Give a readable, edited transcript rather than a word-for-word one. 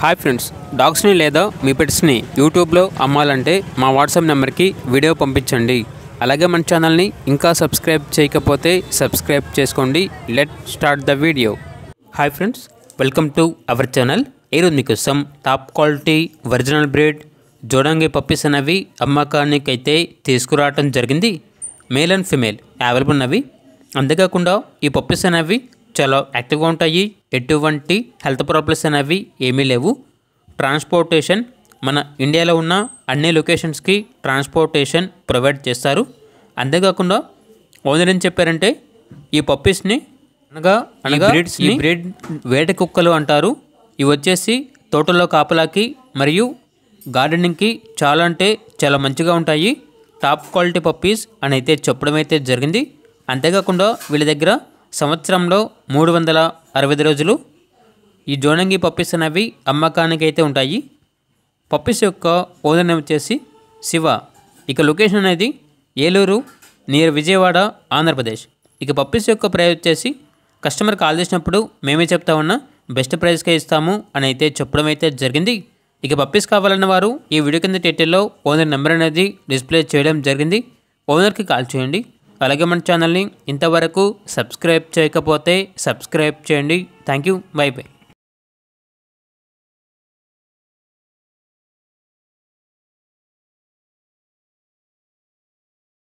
Hi friends, డాగ్స్ని లేదా మీ పెట్స్ని యూట్యూబ్లో అమ్మాలంటే మా వాట్సాప్ నెంబర్కి వీడియో పంపించండి. అలాగే మన ఛానల్ని ఇంకా సబ్స్క్రైబ్ చేయకపోతే సబ్స్క్రైబ్ చేసుకోండి. Let start the video. Hi friends, welcome to our channel. ఈరోజు మీకోసం టాప్ క్వాలిటీ ఒరిజినల్ బ్రీడ్ జోడంగి పప్పీస్ అనేవి అమ్మకానికి అయితే తీసుకురావడం జరిగింది. మేల్ అండ్ ఫిమేల్ అవైలబుల్ ఉన్నవి. అంతేకాకుండా ఈ పప్పీస్ అనేవి చాలా యాక్టివ్గా ఉంటాయి. ఎటువంటి హెల్త్ ప్రాబ్లమ్స్ అనేవి ఏమీ లేవు. ట్రాన్స్పోర్టేషన్ మన ఇండియాలో ఉన్న అన్ని లొకేషన్స్కి ట్రాన్స్పోర్టేషన్ ప్రొవైడ్ చేస్తారు. అంతేకాకుండా ఓనర్ ఏం చెప్పారంటే ఈ పప్పీస్ని ఈ బ్రీడ్ వేట కుక్కలు అంటారు. ఇవి వచ్చేసి తోటలో కాపలాకి మరియు గార్డెనింగ్కి చాలా అంటే చాలా మంచిగా ఉంటాయి. టాప్ క్వాలిటీ పప్పీస్ అని అయితే చెప్పడం అయితే జరిగింది. అంతేకాకుండా వీళ్ళ దగ్గర సంవత్సరంలో 365 రోజులు ఈ జోడంగి పప్పీస్ అనేవి అమ్మకానికి అయితే ఉంటాయి. పప్పీస్ యొక్క ఓనర్ నేమ్ వచ్చేసి శివ. ఇక లొకేషన్ అనేది ఏలూరు నియర్ విజయవాడ, ఆంధ్రప్రదేశ్. ఇక పప్పీస్ యొక్క ప్రైస్ వచ్చేసి కస్టమర్ కాల్ చేసినప్పుడు మేమే చెప్తా ఉన్నా బెస్ట్ ప్రైస్కే ఇస్తాము అని అయితే చెప్పడం అయితే జరిగింది. ఇక పప్పీస్ కావాలన్న వారు ఈ వీడియో కింద టైటిల్లో ఓనర్ నెంబర్ అనేది డిస్ప్లే చేయడం జరిగింది. ఓనర్కి కాల్ చేయండి. అలాగే మన ఛానల్ని ఇంతవరకు సబ్స్క్రైబ్ చేయకపోతే సబ్స్క్రైబ్ చేయండి. Thank you. By by.